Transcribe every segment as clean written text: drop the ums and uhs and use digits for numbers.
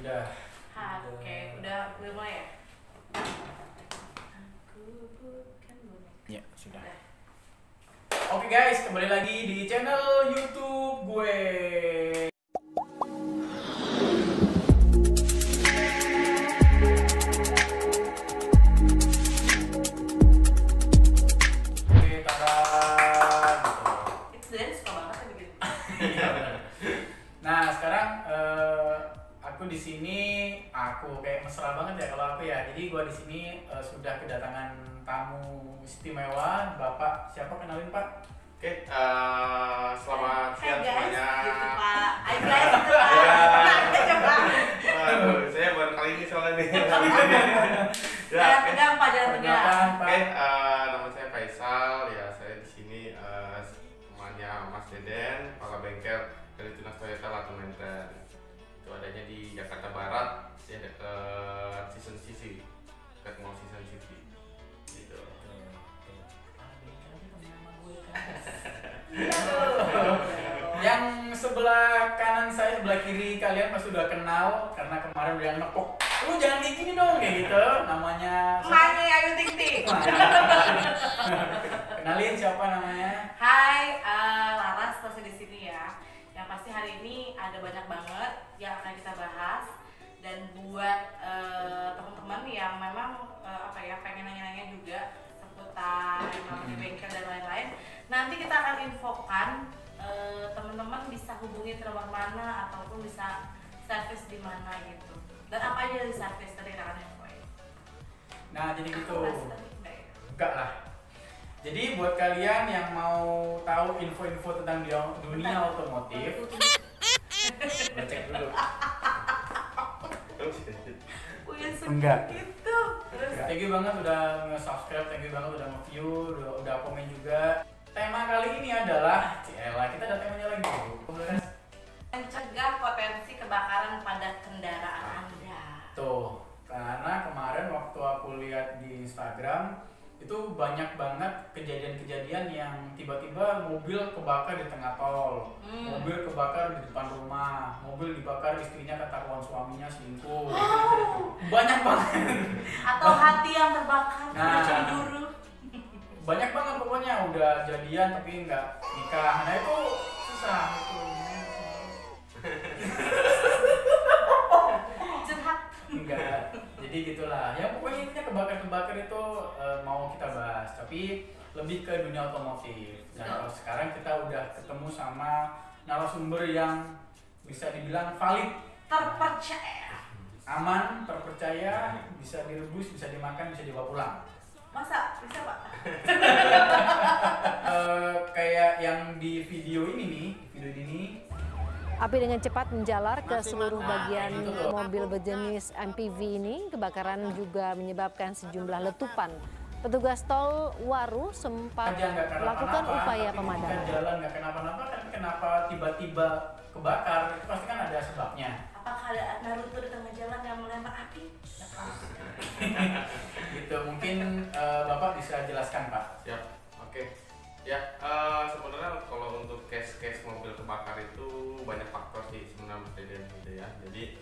Sudah. Oke, udah mulai ya? Aku bukan boneka. Ya, sudah. Oke guys, kembali lagi di channel YouTube gue. Oke, tada. It's dance suka banget ya bikin. Iya, benar. Nah, sekarang aku di sini kayak mesra banget ya kalau aku ya. Jadi gua di sini sudah kedatangan tamu istimewa, Bapak siapa, kenalin Pak? Oke, selamat siang Hai guys, semuanya. gitu Pak. Hai guys, gitu Pak. Nah, kita coba. Waduh, saya baru kali ini soalnya nih. Jangan tegang Pak, jangan tegang. Perkenalkan, Pak. Oke, nama saya Faisal. Ya, saya di sini temannya Mas Deden, kepala bengkel dari Tunas Toyota Latu Menten. Itu adanya di Jakarta Barat, ya dekat Season City, dekat Mall Season City. Gitu. Yang sebelah kanan saya, sebelah kiri kalian pasti udah kenal karena kemarin udah yang nepok. Lu jangan kayak gini dong, kayak gitu. Namanya Emaknya Ayu Ting Ting. Kenalin siapa namanya? Hai, Laras masih di sini ya. Yang pasti hari ini ada banyak banget yang akan kita bahas, dan buat teman-teman yang memang pengen nanya-nanya juga seputar namanya bengkel dan lain-lain. Nanti kita akan infokan teman-teman bisa hubungi ke nomor mana ataupun bisa servis di mana gitu. Dan apa aja di servis tadi akan infoin. Nah, jadi gitu. Aku masih tadi enggak ya? Enggak lah. Jadi buat kalian yang mau tahu info-info tentang dunia otomotif, cek dulu. Enggak. Gitu. Terus Thank you banget udah nge-subscribe, thank you banget udah nge-view, udah komen juga. Tema kali ini adalah, Ciela, kita ada temanya lagi. mencegah potensi kebakaran pada kendaraan Anda. Tuh, karena kemarin waktu aku lihat di Instagram itu banyak banget kejadian-kejadian yang tiba-tiba mobil kebakar di tengah tol, mobil kebakar di depan rumah, mobil dibakar istrinya ketahuan suaminya selingkuh. Banyak banget. Atau hati yang terbakar karena Nah. cemburu. Banyak banget pokoknya udah jadian tapi nggak nikah. Nah itu susah itu. Curhat. Enggak. Jadi gitulah. Ya pokoknya intinya kebakar-kebakar itu mau kita bahas, tapi lebih ke dunia otomotif. Nah, kalau sekarang kita udah ketemu sama narasumber yang bisa dibilang valid, Terpercaya. aman, terpercaya, bisa direbus, bisa dimakan, bisa dibawa pulang. Masa? Bisa Pak? Kayak yang di video ini nih, video ini. Api dengan cepat menjalar ke seluruh bagian itu tuh. mobil berjenis MPV ini. Kebakaran juga menyebabkan sejumlah letupan. Petugas tol Waru sempat Aja nggak melakukan kenapa-napa, upaya tapi pemadaman. ketika jalan nggak kenapa-napa, kan kenapa tiba-tiba kebakar? Itu pasti kan ada sebabnya. Apakah ada Naruto di tengah jalan yang melempar api? Gitu, mungkin Bapak bisa jelaskan Pak. Siap, oke. Ya, sebenarnya kalau untuk case mobil kebakar itu banyak faktor sih sebenarnya Mas Deden gitu ya. Jadi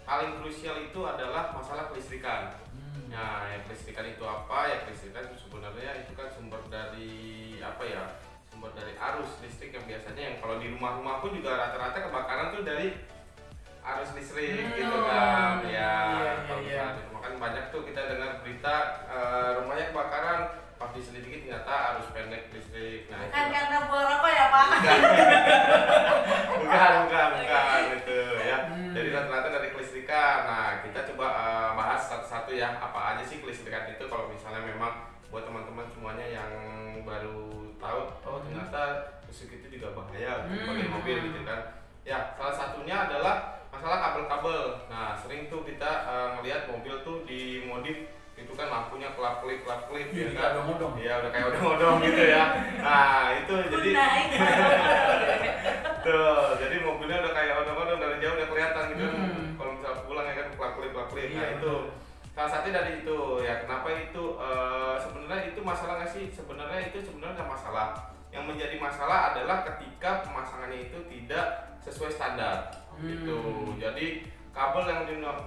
paling krusial itu adalah masalah kelistrikan. Nah, ya kelistrikan itu apa? Ya kelistrikan itu sebenarnya itu kan sumber dari apa ya? Sumber dari arus listrik yang biasanya yang kalau di rumah-rumah pun juga rata-rata kebakaran tuh dari arus listrik gitu kan. Ya, kalau misalnya di rumah kan banyak tuh kita dengar berita rumahnya kebakaran. Pas diselidiki ternyata arus pendek listrik. Nah, Kan itu. karena buang rokok ya Pak? bukan itu ya. Jadi rata-rata dari kelistrikan. Nah, kita coba bahas satu-satu ya. Apa aja sih kelistrikan itu? Kalau misalnya memang buat teman-teman semuanya yang baru tahu, oh ternyata listrik itu juga bahaya bagi mobil gitu kan. Ya, salah satunya adalah masalah kabel-kabel. Nah, sering tuh kita ngelihat mobil tuh dimodif itu kan lampunya kelap-kelip ya kan. Odong-odong. Iya, udah kayak odong-odong gitu ya. Nah, itu jadi Naik. tuh, jadi mobilnya udah kayak odong-odong dari jauh udah kelihatan gitu. Kalau misalnya pulang ya kan kelap-kelip. Nah, Iya, itu salah satu dari itu ya. Kenapa itu sebenarnya itu masalah nggak sih? Sebenarnya itu sebenarnya nggak masalah. Yang menjadi masalah adalah ketika pemasangannya itu tidak sesuai standar. gitu. Jadi kabel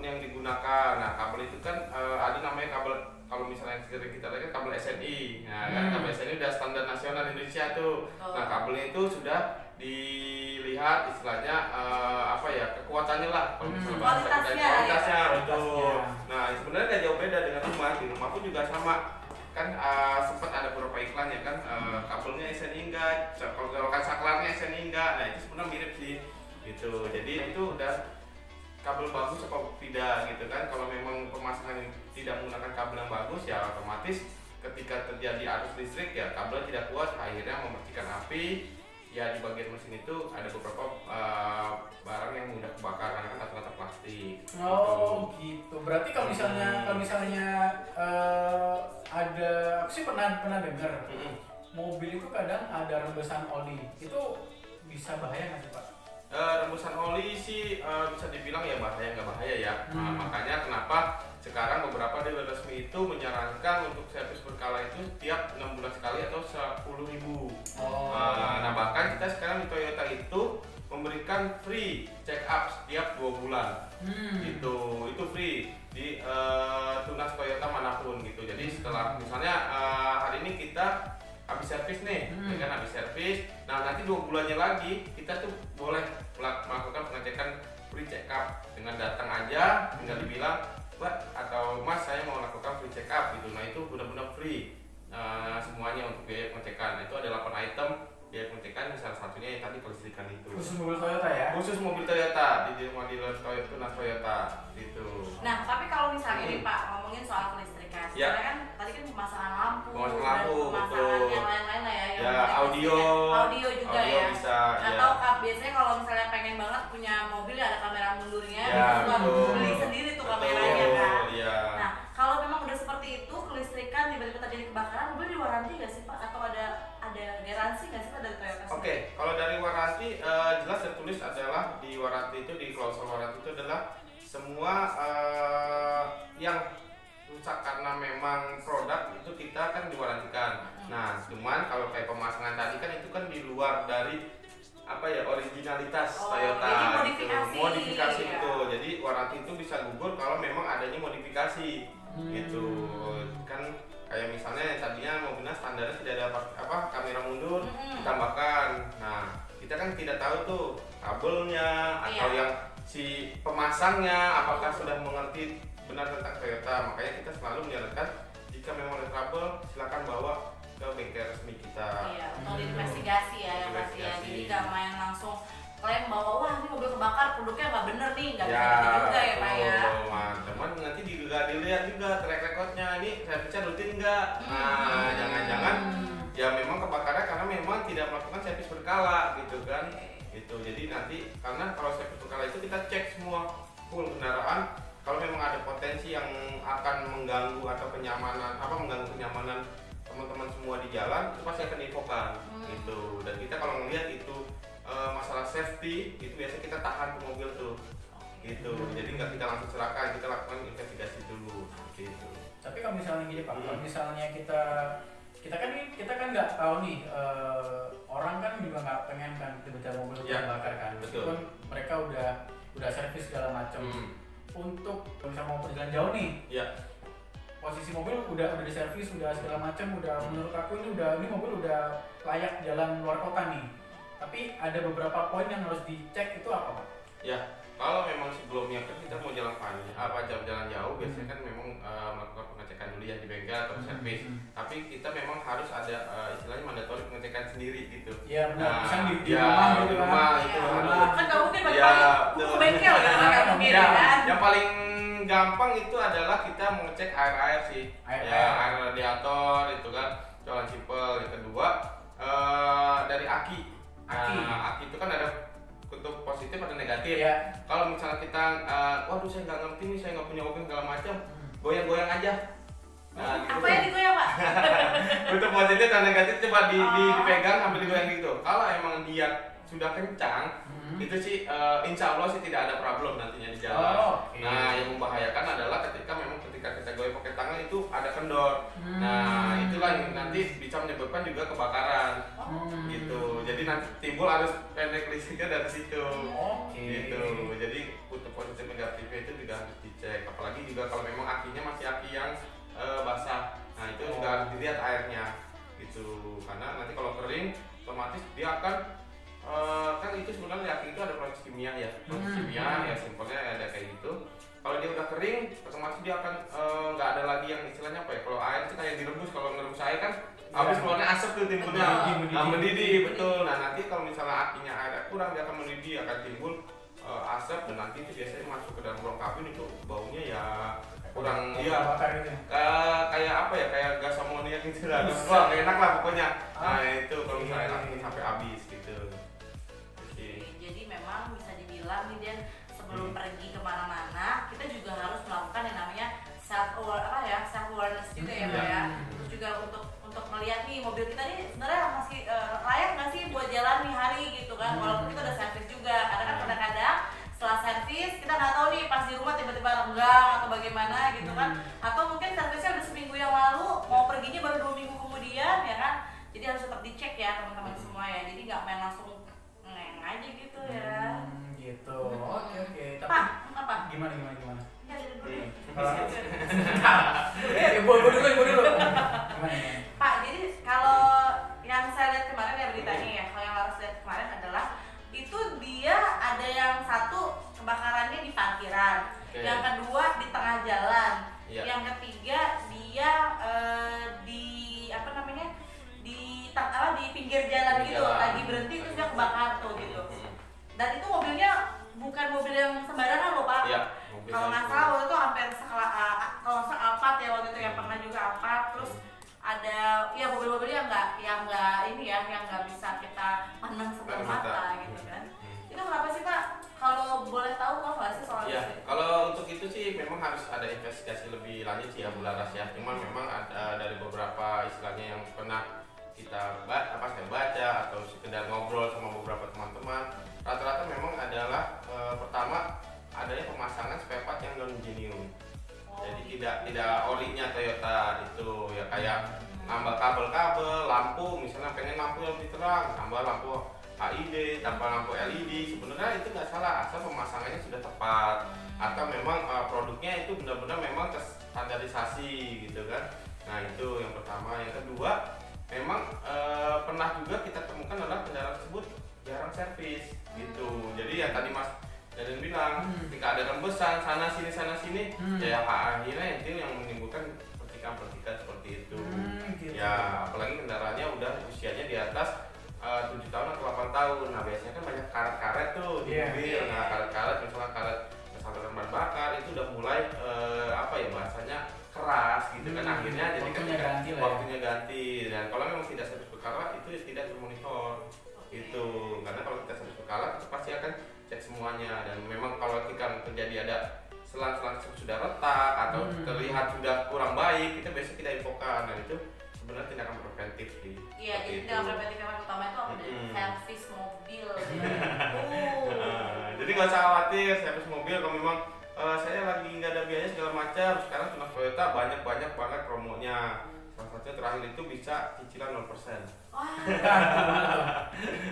yang digunakan, nah kabel itu kan ada namanya kabel, kalau misalnya sering kita lihat kabel SNI, nah kan kabel SNI udah standar nasional Indonesia tuh. Nah kabelnya itu sudah dilihat istilahnya apa ya, kekuatannya lah, kalau misalnya bahasa kita kualitasnya betul. Nah sebenarnya nggak jauh beda dengan rumah, di rumah pun juga sama kan. Sempat ada beberapa iklan ya kan, kabelnya SNI enggak, kalau saklarnya SNI enggak, nah itu sebenarnya mirip sih gitu. Jadi itu udah kabel bagus apa tidak gitu kan. Kalau memang pemasangan tidak menggunakan kabel yang bagus ya otomatis ketika terjadi arus listrik ya kabel tidak kuat, akhirnya memercikan api. Ya di bagian mesin itu ada beberapa barang yang mudah kebakar karena kan rata-rata plastik. Oh gitu. Berarti kalau misalnya ada, aku sih pernah dengar mobil itu kadang ada rembesan oli, itu bisa bahaya nggak sih Pak? Rembusan oli sih bisa dibilang ya bahaya nggak bahaya ya. Nah, makanya kenapa sekarang beberapa dealer resmi itu menyarankan untuk servis berkala itu tiap 6 bulan sekali atau 10.000. Nah bahkan kita sekarang di Toyota itu memberikan free check up setiap 2 bulan gitu. Itu free di tunas Toyota manapun gitu. Jadi setelah misalnya hari ini kita habis servis nih, ya kan habis servis. Nah nanti 2 bulannya lagi kita tuh boleh melakukan pengecekan free check up dengan datang aja, tinggal dibilang Mbak atau Mas saya mau melakukan free check up gitu. Nah itu benar-benar free semuanya untuk biaya pengecekan. Itu ada 8 item biaya pengecekan, salah satunya yang tadi kelistrikan itu. Khusus mobil Toyota ya? Khusus mobil Toyota di rumah dealer Toyota gitu. Nah tapi kalau misalnya nih Pak ngomongin soal kelistrikan, sebenarnya kan tadi kan pemasangan lampu, dan pemasangan yang lain-lain lah ya, yang audio juga ya. Bisa, atau biasanya kalau misalnya pengen banget punya mobil ya ada kamera mundurnya, bisa beli sendiri tuh kameranya kan. Nah kalau memang udah seperti itu kelistrikan tiba-tiba terjadi kebakaran, mobil diwaranti nggak sih Pak? Atau ada garansi nggak sih Pak dari Toyota? Oke, kalau dari waranti jelas tertulis adalah di waranti itu, di klausul waranti itu adalah semua yang rusak karena memang produk itu kita kan diwarantikan. Nah, cuman kalau kayak pemasangan tadi kan itu kan di luar dari apa ya, originalitas Toyota. Jadi modifikasi itu. Jadi waranti itu bisa gugur kalau memang adanya modifikasi gitu. Kan kayak misalnya tadinya mobilnya standarnya tidak ada kamera mundur, ditambahkan. Nah, kita kan tidak tahu tuh kabelnya atau yang si pemasangnya apakah sudah mengerti benar tentang Toyota. Makanya kita selalu menyarankan jika memang ada kabel silakan bawa ke bengkel resmi kita. Iya, untuk diinvestigasi ya yang pasti ya. Jadi nggak main langsung klaim bahwa wah ini mobil kebakar produknya nggak bener nih, nggak bisa gitu juga ya Pak ya. Teman nanti juga dilihat juga track recordnya, ini servisnya rutin nggak. Nah jangan-jangan ya memang kebakarannya karena memang tidak melakukan servis berkala gitu kan. Gitu. Jadi nanti karena kalau servis berkala itu kita cek semua full kendaraan. Kalau memang ada potensi yang akan mengganggu atau mengganggu kenyamanan teman-teman semua di jalan, itu pasti akan diinfokan gitu. Dan kita kalau melihat itu masalah safety, itu biasanya kita tahan ke mobil tuh gitu. Jadi nggak kita langsung serahkan, kita lakukan investigasi dulu gitu. Tapi kalau misalnya gini Pak, kalau misalnya kita kan nggak tahu nih, orang kan juga nggak pengen kan tiba-tiba mobil terbakar kan. Meskipun mereka udah servis segala macam. Untuk kalau misalnya mau perjalanan jauh nih, posisi mobil udah diservis, udah segala macam, udah menurut aku ini mobil udah layak jalan luar kota nih. Tapi ada beberapa poin yang harus dicek, itu apa Pak? Ya, kalau memang sebelumnya kan kita mau jalan panjang, jalan jauh, biasanya kan memang melakukan pengecekan dulu ya di bengkel atau servis. Tapi kita memang harus ada istilahnya mandatori pengecekan sendiri gitu. Iya benar, misalnya di rumah itu kan nggak mungkin ke bengkel ya, kan? Yang paling gampang itu adalah kita mengecek air sih, air radiator itu kan, jalan simpel. Yang kedua dari aki. Aki itu kan ada kutub positif ada negatif. Kalau misalnya kita waduh saya nggak ngerti nih, saya nggak punya mobil segala macam, goyang-goyang aja. Nah, gitu. Apa yang digoyang Pak? Kutub positif dan negatif coba dipegang sambil digoyang gitu. Kalau emang dia sudah kencang, itu sih insya Allah sih tidak ada problem nantinya di jalan. Nah yang membahayakan adalah ketika kita goyang pakai tangan itu ada kendor. Nah itulah yang nanti bisa menyebabkan juga kebakaran gitu. Jadi nanti timbul arus pendek listriknya dari situ. Gitu. kimia ya, kimia ya simpelnya ada kayak gitu. Kalau dia udah kering, otomatis dia akan nggak ada lagi yang istilahnya apa ya? Kalau air itu kayak direbus, kalau ngerebus air kan habis keluarnya asap tuh timbulnya, mendidih betul. Nah nanti kalau misalnya apinya ada kurang dia akan mendidih, akan timbul asap dan nanti itu biasanya masuk ke dalam ruang kabin itu baunya ya kurang ya kayak apa ya kayak gas amoniak gitu lah, wah gak enak lah pokoknya. Nah itu kalau misalnya apinya sampai habis gitu. Jadi memang bisa dibilang nih Dan, sebelum pergi kemana-mana kita juga harus melakukan yang namanya self awareness juga ya Pak ya. Terus juga untuk melihat nih mobil kita nih sebenarnya masih layak nggak sih buat jalan nih hari gitu kan, walaupun kita udah servis juga. Karena kan kadang-kadang setelah servis kita nggak tahu nih pas di rumah tiba-tiba renggang atau bagaimana gitu kan, atau mungkin servisnya udah seminggu yang lalu mau perginya baru 2 minggu kemudian ya kan. Jadi harus tetap dicek ya teman-teman semua ya, jadi nggak main langsung ngeng aja gitu ya. Gitu. Oke. Tapi Pak, apa? Gimana? Ya, dulu. Ibu dulu. Gimana? Pak, jadi kalau yang saya lihat kemarin ya beritanya ya, kalau yang harus lihat kemarin adalah itu dia ada yang satu kebakarannya di parkiran, yang kedua di tengah jalan, yang ketiga dia di apa namanya di pinggir jalan gitu, lagi berhenti terus dia kebakar tuh gitu. Dan itu mobilnya bukan mobil yang sembarangan loh Pak. Iya, kalau nggak salah waktu itu hampir kalau Alphard ya waktu itu yang pernah juga Alphard. Terus ada ya mobil-mobil yang nggak bisa kita pandang sebelah mata gitu kan. Itu kenapa sih Pak? Kalau boleh tahu nggak sih soal ya, itu? kalau untuk itu sih memang harus ada investigasi lebih lanjut sih ya Bu Laras ya. Cuman memang ada dari beberapa istilahnya yang pernah kita baca atau sekedar ngobrol sama beberapa teman-teman, rata-rata memang adalah pertama adanya pemasangan spare part yang non genuine. Jadi tidak orinya Toyota itu ya, kayak nambah kabel-kabel, lampu misalnya pengen lampu yang lebih terang, tambah lampu HID, tambah lampu LED, sebenarnya itu nggak salah asal pemasangannya sudah tepat atau memang produknya itu benar-benar memang terstandarisasi gitu kan. Nah itu yang pertama. Yang kedua memang pernah juga kita temukan adalah kendaraan tersebut jarang servis gitu. Jadi ya tadi Mas Daden bilang ketika ada rembesan sana sini ya akhirnya itu yang menimbulkan percikan-percikan seperti itu. Gitu. Ya apalagi kendaraannya udah usianya di atas 7 tahun atau 8 tahun. Nah biasanya kan banyak karet-karet tuh di mobil. Nah karet-karet misalnya karet saluran bahan bakar itu udah mulai bahasanya keras gitu kan. Akhirnya jadi waktunya ganti. Dan kalau memang tidak servis berkala itu tidak termonitor itu, karena kalau kita servis berkala itu pasti akan cek semuanya. Dan memang kalau ketika terjadi ada selang-selang sudah retak atau terlihat sudah kurang baik, kita infokan. Dan itu sebenarnya tindakan preventif sih. Iya, jadi tindakan preventif yang utama itu apa? Servis mobil. Jadi nggak usah khawatir servis mobil kalau memang saya lagi nggak ada biaya segala macam. Sekarang tunas Toyota banyak banget promonya. Salah satunya terakhir itu bisa cicilan 0%.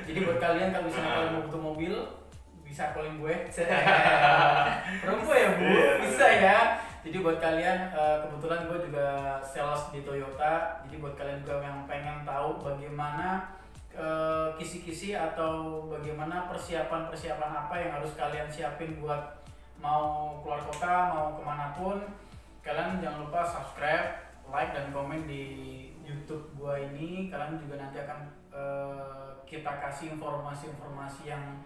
Jadi buat kalian kalau misalnya kalian mau butuh mobil bisa calling gue. Promo ya Bu, bisa ya. Jadi buat kalian, kebetulan gue juga sales di Toyota. Jadi buat kalian juga yang pengen tahu bagaimana kisi-kisi atau bagaimana persiapan apa yang harus kalian siapin buat mau keluar kota, mau kemanapun, kalian jangan lupa subscribe, like dan komen di YouTube gua ini. Kalian juga nanti akan kita kasih informasi-informasi yang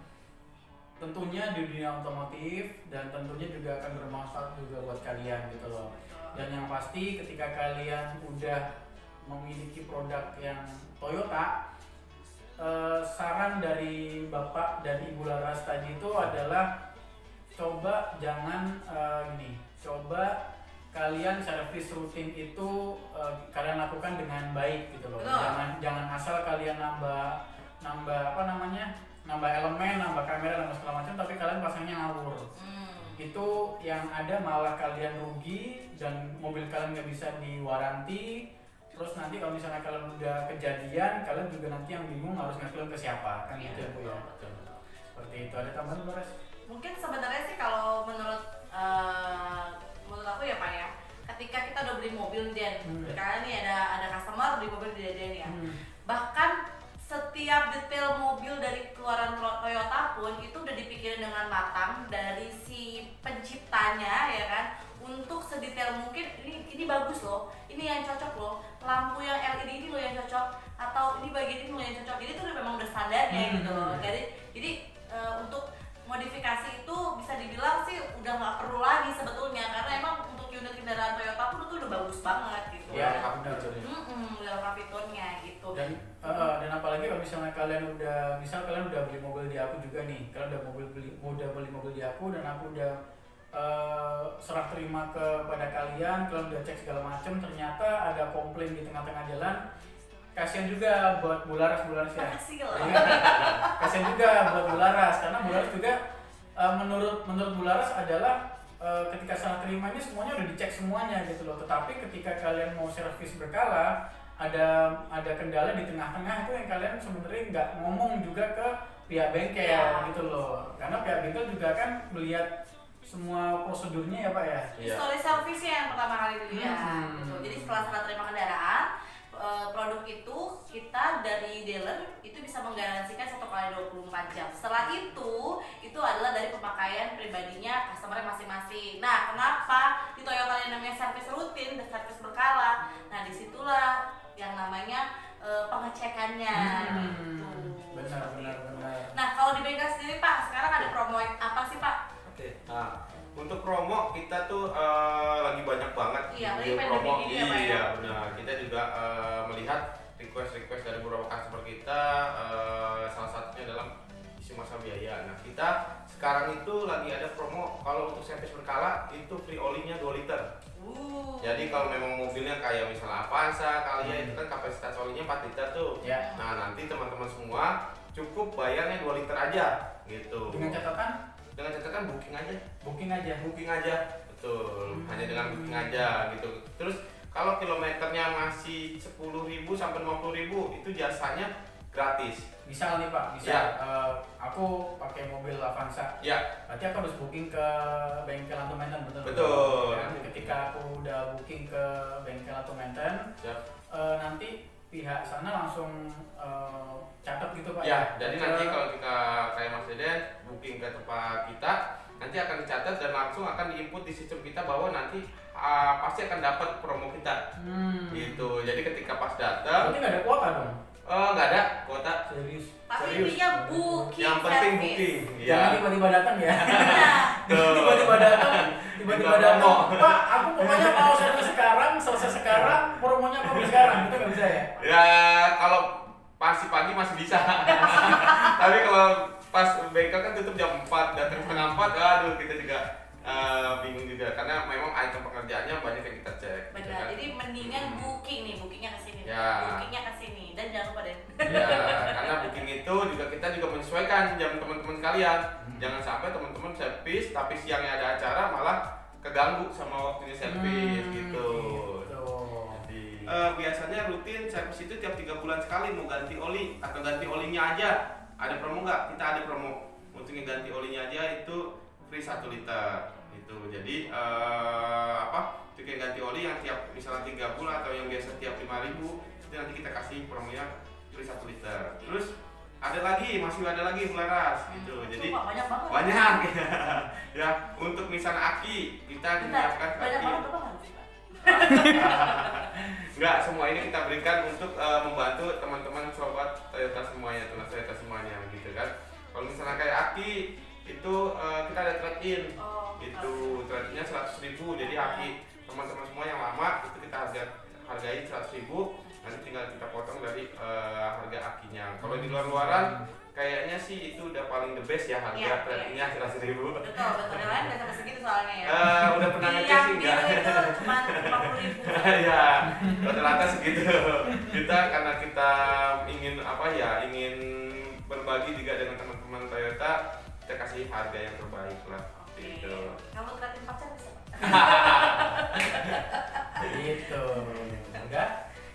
tentunya di dunia otomotif dan tentunya juga akan bermanfaat juga buat kalian gitu loh. Dan yang pasti ketika kalian udah memiliki produk yang Toyota, saran dari Bapak dan Ibu Laras tadi itu adalah coba jangan coba kalian servis rutin itu kalian lakukan dengan baik gitu loh. Jangan asal kalian nambah elemen, nambah kamera, nambah segala macam, tapi kalian pasangnya ngawur. Itu yang ada malah kalian rugi dan mobil kalian nggak bisa diwaranti. Terus nanti kalau misalnya kalian udah kejadian, kalian juga nanti yang bingung harus ngeklaim ke siapa kan gitu ya Bu ya. Seperti itu. Ada tambahan Bu Res? Mungkin sebenarnya sih kalau menurut aku ya Pak ya, ketika kita udah beli mobil karena nih ada customer beli mobil di Den ya, bahkan setiap detail mobil dari keluaran Toyota pun itu udah dipikirin dengan matang dari si penciptanya ya kan, untuk sedetail mungkin ini bagus loh, ini yang cocok loh, lampu yang LED ini loh yang cocok, atau ini bagian ini loh yang cocok. Jadi itu memang udah standarnya gitu loh. Jadi untuk modifikasi itu bisa dibilang sih udah nggak perlu lagi sebetulnya, karena emang untuk unit kendaraan Toyota pun itu udah bagus banget gitu. Ya, benar. Udah lengkap fiturnya gitu. Dan apalagi kalau misalnya kalian udah beli mobil di aku juga nih, kalian udah beli mobil di aku dan aku udah serah terima kepada kalian udah cek segala macam, ternyata ada komplain di tengah-tengah jalan, kasihan juga buat Bularas ya. Kasihan juga buat Bularas, karena Bularas juga menurut Bularas adalah ketika serah terima ini semuanya udah dicek semuanya gitu loh. Tetapi ketika kalian mau servis berkala, ada kendala di tengah-tengah itu yang kalian sebenarnya nggak ngomong juga ke pihak bengkel gitu loh. Karena pihak bengkel juga kan melihat semua prosedurnya ya Pak ya. History service-nya yang pertama kali dilihat. Gitu. Jadi setelah serah terima kendaraan, produk itu kita dari dealer itu bisa menggaransikan 1x24 jam. Setelah itu adalah dari pemakaian pribadinya customer masing-masing. Nah, kenapa di Toyota yang namanya servis rutin dan servis berkala? Nah, disitulah yang namanya pengecekannya. Benar. Nah, kalau di bengkel sendiri Pak, sekarang ada promo apa sih Pak? Nah, untuk promo kita tuh lagi banyak banget promo. Iya, benar. Kita juga melihat request dari beberapa customer kita, salah satunya dalam isi masa biaya. Nah, kita sekarang itu lagi ada promo kalau untuk servis berkala itu free olinya 2 liter. Jadi kalau memang mobilnya kayak misalnya Avanza, Kalia itu kan kapasitas olinya 4 liter tuh. Nah, nanti teman-teman semua cukup bayarnya 2 liter aja gitu. Dengan catatan booking aja, betul. Hanya dengan booking aja gitu. Terus kalau kilometernya masih 10.000 sampai 50.000 itu jasanya gratis. Misal nih Pak, aku pakai mobil Avanza. Berarti aku harus booking ke bengkel atau maintenance, betul. Ketika aku udah booking ke bengkel atau maintenance, nanti pihak sana langsung catat gitu Pak. Jadi nanti kalau kita kayak Mercedes booking ke tempat kita, nanti akan dicatat dan langsung akan diinput di sistem kita bahwa nanti pasti akan dapat promo kita. Gitu. Jadi ketika pas datang, berarti nggak ada kuota dong? Nggak ada kuota. Serius. Tapi intinya booking. Yang penting booking. Jangan tiba-tiba datang ya. Tiba-tiba datang. Pak, aku pokoknya mau servis sekarang, selesai sekarang, promonya aku sekarang. Itu nggak bisa ya? Ya kalau pagi masih bisa. Tapi kalau pas bengkel kan tutup jam 4, datang setengah 4, aduh kita juga bingung juga karena memang item pekerjaannya banyak yang kita cek. Benar. Kan? Jadi mendingan bookingnya ke sini. Bookingnya ke sini dan jangan lupa deh. Karena booking itu kita juga menyesuaikan jam teman-teman sekalian. Jangan sampai teman-teman servis tapi siangnya ada acara malah keganggu sama waktunya servis gitu. Jadi biasanya rutin servis itu tiap 3 bulan sekali mau ganti oli atau ganti olinya aja. Ada promo nggak? Kita ada promo untuk ganti olinya aja itu free 1 liter gitu. Jadi untuk yang ganti oli yang tiap misalnya 3 bulan atau yang biasa tiap 5.000 itu nanti kita kasih promonya free 1 liter. Terus masih ada lagi Bularas gitu. Jadi banyak ya. Untuk misalnya aki kita menyiapkan aki. Enggak, semua ini kita berikan untuk membantu teman-teman sobat Toyota semuanya, tunas Toyota semuanya gitu kan. Kalau misalnya kayak aki itu kita ada trade-in. Trade-innya 100.000. Jadi aki teman-teman semua yang lama itu kita hargai 100.000. Nanti tinggal kita potong dari harga akinya. Kalau di luar-luaran kayaknya sih itu udah paling the best ya harga trade-innya 100.000. Betul. Yang lain nggak sampai segitu soalnya ya. Udah pernah ngecek sih enggak? Itu cuma 50.000. Ya, rata-rata segitu. Kita karena kita ingin ingin berbagi juga dengan teman-teman Toyota, kita kasih harga yang terbaik lah. Gitu. Kamu trade-in pacar bisa? Gitu. Udah?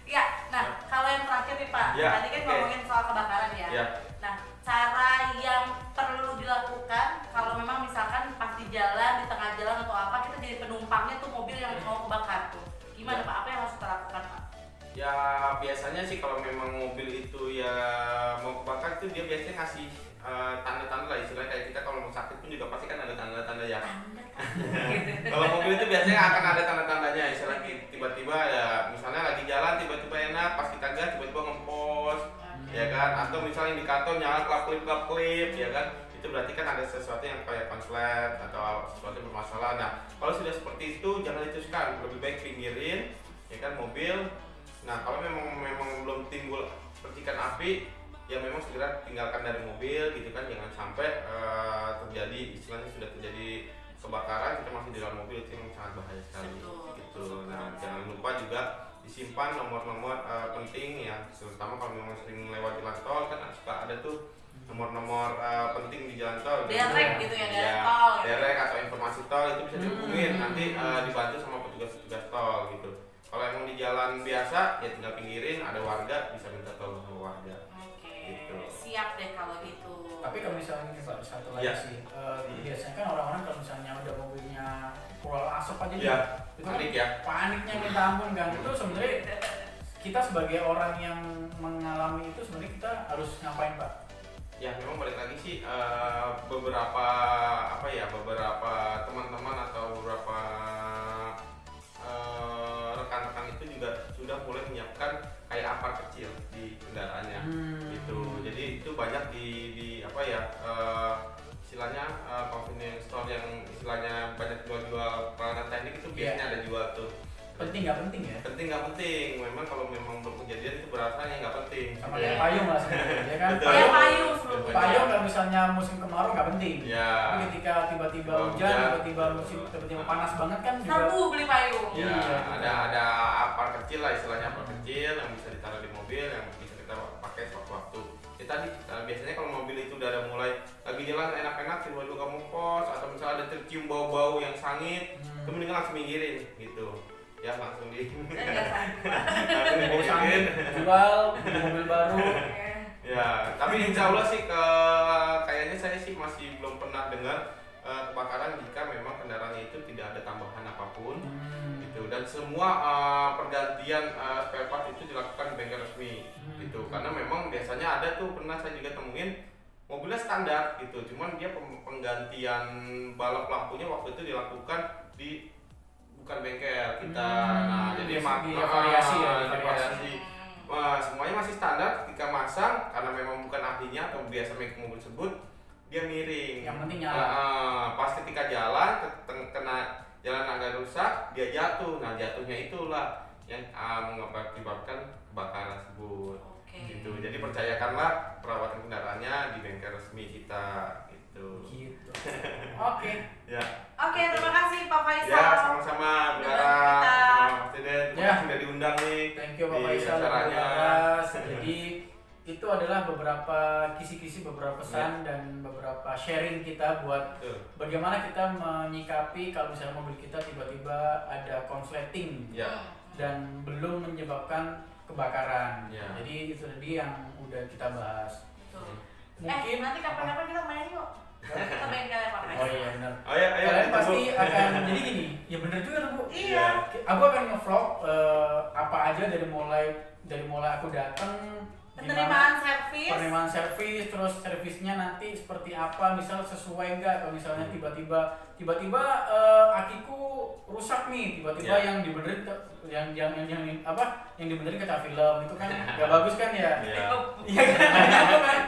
Ya, nah kalau yang terakhir nih Pak, tadi kan ngomongin soal kebakaran ya. Nah, cara yang perlu dilakukan kalau memang misalkan pas di jalan, di tengah jalan atau apa, kita jadi penumpangnya tuh mobil yang mau kebakar tuh. Gimana Pak? Apa yang harus kita lakukan Pak? Ya biasanya sih kalau memang mobil itu ya mau kebakar itu dia biasanya kasih tanda-tanda lah, istilahnya kayak kita kalau mau sakit pun juga pasti kan ada tanda-tanda ya. Gitu. Kalau mobil itu biasanya akan ada tanda-tandanya, istilah tiba-tiba ya misalnya lagi jalan tiba-tiba enak, pas kita gas tiba-tiba ngempos, ya kan? Atau misalnya indikator nyala klip-klip, ya kan? Itu berarti kan ada sesuatu yang kayak konslet atau sesuatu yang bermasalah. Nah, kalau sudah seperti itu jangan diteruskan, lebih baik pinggirin, ya kan mobil. Nah, kalau memang belum timbul percikan api, ya memang segera tinggalkan dari mobil gitu kan, jangan sampai terjadi istilahnya sudah terjadi kebakaran kita masih di dalam mobil, itu yang sangat bahaya sekali gitu. Nah, jangan lupa juga disimpan nomor-nomor penting ya, terutama kalau memang sering lewat jalan tol kan suka ada tuh nomor-nomor penting di jalan tol. Derek gitu ya, derek tol. Derek atau informasi tol itu bisa dihubungin, nanti dibantu sama petugas-petugas tol gitu. Kalau emang di jalan biasa ya tinggal pinggirin, ada warga bisa minta tolong sama warga. Gitu. Siap deh kalau gitu. Tapi kalau misalnya ini Pak, satu lagi sih, biasanya kan orang-orang kalau misalnya udah mobilnya keluar asap aja itu panik kan ya. Paniknya minta ampun kan. Itu sebenarnya kita sebagai orang yang mengalami itu sebenarnya kita harus ngapain Pak? Ya memang balik lagi sih beberapa teman-teman atau beberapa rekan-rekan itu juga sudah mulai menyiapkan kayak apar kecil di kendaraannya gitu. Jadi itu banyak di istilahnya convenience store yang istilahnya banyak jual peralatan teknik itu biasanya ada jual tuh. Penting nggak penting ya? Penting nggak penting, memang kalau memang belum kejadian itu berasanya nggak penting. Sama kayak payung lah sebenarnya, ya kan? Iya, payung sebelum Payung kalau misalnya musim kemarau nggak penting. Ya. Tapi ketika tiba-tiba hujan, tiba-tiba panas banget kan juga. Serbu beli payung. Ya, ada apar kecil lah istilahnya, apar kecil yang bisa ditaruh di mobil yang bisa kita pakai sewaktu-waktu. Ya tadi biasanya kalau mobil itu udah ada mulai lagi jalan enak-enak tiba-tiba kamu pos atau misalnya ada tercium bau-bau yang sangit, itu mendingan langsung minggirin gitu. Ya langsung langsung dipinggirin, jual mobil baru. Ya, tapi insya Allah sih kayaknya saya sih masih belum pernah dengar kebakaran jika memang kendaraannya itu tidak ada tambahan apapun gitu, dan semua pergantian spare part itu dilakukan di bengkel resmi gitu, karena memang biasanya ada tuh pernah saya juga temuin mobilnya standar gitu, cuman dia penggantian balok lampunya waktu itu dilakukan di bukan bengkel kita. Nah, jadi variasi. Wah, semuanya masih standar ketika masang karena memang bukan ahlinya atau biasa make mobil tersebut dia miring. Yang penting nyala. Pas ketika jalan kena jalan agak rusak dia jatuh. Nah, jatuhnya itulah yang mengakibatkan kebakaran tersebut. Gitu. Jadi percayakanlah perawatan kendaraannya di bengkel resmi kita gitu. Oke. Ya. Oke, terima kasih Pak Faisal. Ya, sama-sama Bu Lara. Terima kasih deh. Sudah diundang nih. Thank you Pak Faisal. Jadi itu adalah beberapa kisi-kisi, beberapa pesan dan beberapa sharing kita buat bagaimana kita menyikapi kalau misalnya mobil kita tiba-tiba ada konsleting dan belum menyebabkan kebakaran. Jadi itu tadi yang udah kita bahas. Mungkin nanti kapan-kapan kita main yuk. Kita bengkel ya Pak Faisal. Oh iya benar. Kalian pasti akan jadi gini. Ya benar juga tuh Bu. Iya. Aku akan nge-vlog apa aja dari mulai aku datang, penerimaan servis, terus servisnya nanti seperti apa, misal sesuai enggak, kalau misalnya tiba-tiba akiku rusak nih, tiba-tiba yang dibenerin yang dibenerin kaca film itu kan nggak bagus kan ya? Iya kan?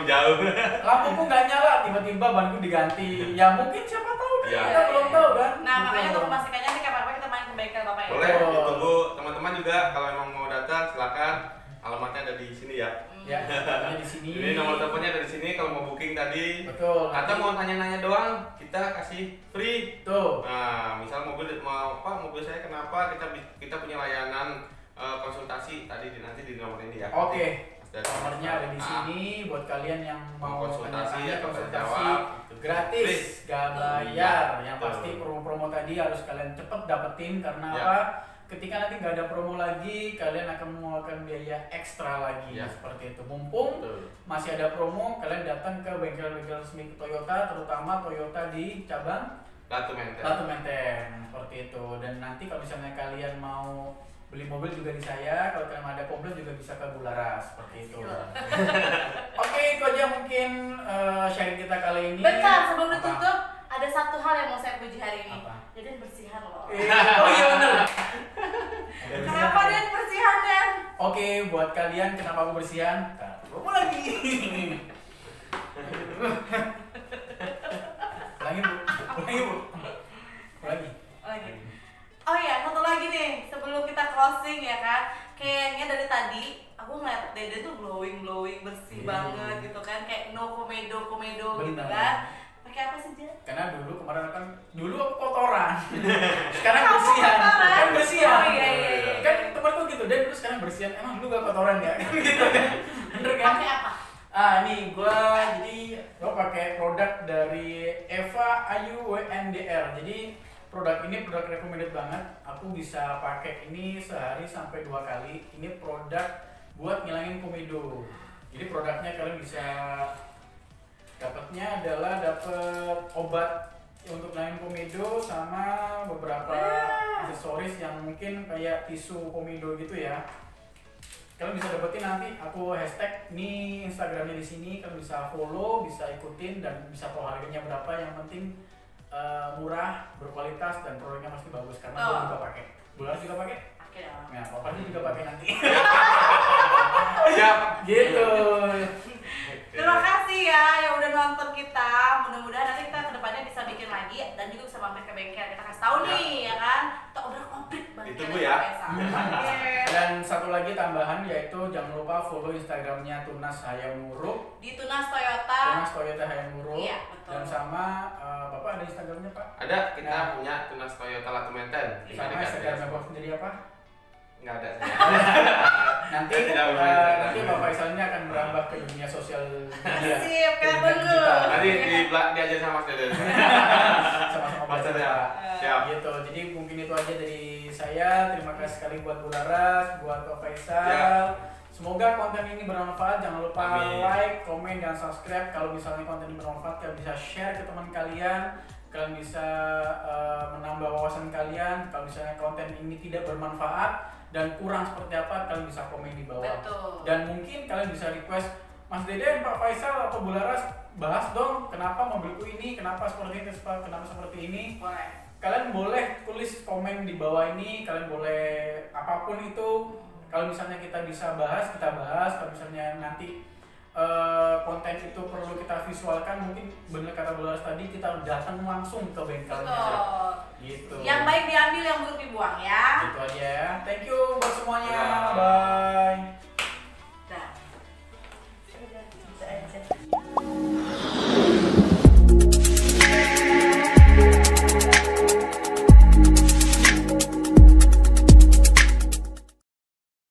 Jauh. Lampuku nggak nyala, tiba-tiba banku diganti, ya mungkin siapa tahu kan? Kita belum tahu kan? Nah makanya untuk memastikannya nih kapan-kapan kita main ke bengkel Bapak ya. Boleh, ditunggu teman-teman juga kalau emang mau datang silakan. Alamatnya ada di sini ya. Ya, alamatnya di sini. Ini nomor teleponnya ada di sini kalau mau booking tadi. Betul. Atau mau tanya-nanya doang, kita kasih free. Tuh. Nah, misal mobil mobil saya kenapa, kita punya layanan konsultasi tadi nanti di nomor ini ya. Oke. Nomornya ada di sini buat kalian yang mau konsultasi gratis, gak bayar. Yang pasti promo-promo tadi harus kalian cepet dapetin karena apa? Ketika nanti nggak ada promo lagi, kalian akan mengeluarkan biaya ekstra lagi seperti itu. Mumpung masih ada promo, kalian datang ke bengkel-bengkel resmi Toyota, terutama Toyota di cabang Latu Menteng seperti itu. Dan nanti kalau misalnya kalian mau beli mobil juga di saya, kalau kalian ada komplain juga bisa ke Bu Lara seperti itu. Oke, itu aja mungkin sharing kita kali ini. Bentar, sebelum Apa? ditutup, ada satu hal yang mau saya puji hari ini. Apa? Jadi bersihan loh. Oh iya bener. Kenapa dia bersihan Dan? Oke, buat kalian kenapa aku bersihan? Apa lagi? Ulangi bu, ulangi bu, ulangi. Oh iya, satu lagi nih sebelum kita closing ya kan. Kayaknya dari tadi aku ngeliat Dede tuh glowing bersih banget gitu kan, kayak no komedo gitu Bener. kan. Pakai apa sih Jen? Karena dulu aku kotoran, sekarang bersihan, kan bersihan. Oh iya. Kan temanku gitu, dan dulu sekarang bersihan. Emang dulu gak kotoran ya? Gitu kan? Bener kan? Pakai apa? Nih gua pakai produk dari Eva Ayu WNDR. Jadi produk ini produk recommended banget. Aku bisa pakai ini sehari sampai 2 kali. Ini produk buat ngilangin komedo. Jadi produknya kalian bisa dapatnya adalah dapat obat untuk ngilangin komedo sama beberapa aksesoris yang mungkin kayak tisu komedo gitu ya. Kalian bisa dapetin nanti, aku hashtag ini Instagramnya di sini, kalian bisa follow, bisa ikutin dan bisa tahu harganya berapa. Yang penting murah, berkualitas dan produknya pasti bagus karena gue juga pakai. Bulan juga pakai? Pakai dong. Nah, papanya juga pakai nanti. Siap. Gitu. Terima kasih ya yang udah nonton kita. Mudah-mudahan nanti kita kedepannya bisa bikin lagi dan juga bisa mampir ke bengkel. Kita kasih tahu nih ya kan. Kita udah komplit banget. Ditunggu ya. Dan satu lagi tambahan yaitu jangan lupa follow Instagramnya Tunas Hayamuruk. Di Tunas Toyota. Tunas Toyota Hayamuruk. Iya, betul. Dan sama Bapak ada Instagramnya Pak? Ada, kita Nah. punya Tunas Toyota Latu Menten. Bisa Sama dikasih. Instagram Bapak sendiri apa? Nggak ada. Nanti Tidak boleh Instagram. nanti Pak Faisal ini akan merambah ke dunia sosial media. Sip, kita Dengan tunggu. digital. Nanti diajarin sama Mas Deden. Sama-sama baca Baca ya. Pak. Siap. Gitu. Jadi mungkin itu aja dari saya. Terima kasih sekali buat Bu Laras, buat Pak Faisal. Ya. Semoga konten ini bermanfaat. Jangan lupa Amin. like, komen, dan subscribe. Kalau misalnya konten ini bermanfaat, kalian bisa share ke teman kalian. Kalian bisa menambah wawasan kalian. Kalau misalnya konten ini tidak bermanfaat dan kurang seperti apa, kalian bisa komen di bawah. Betul. Dan mungkin kalian bisa request, Mas Deden, Pak Faisal, atau Bu Laras, bahas dong kenapa mobilku ini, kenapa seperti ini, kenapa seperti ini. Boleh. Kalian boleh tulis komen di bawah ini, kalian boleh apapun itu. Kalau misalnya kita bisa bahas, kita bahas. Kalau misalnya nanti konten itu perlu kita visualkan, mungkin bener kata Bu Laras tadi, kita datang langsung ke bengkelnya. Betul. Gitu. Yang baik diambil, yang buruk dibuang ya. Gitu aja ya. Thank you buat semuanya. Ya. Bye.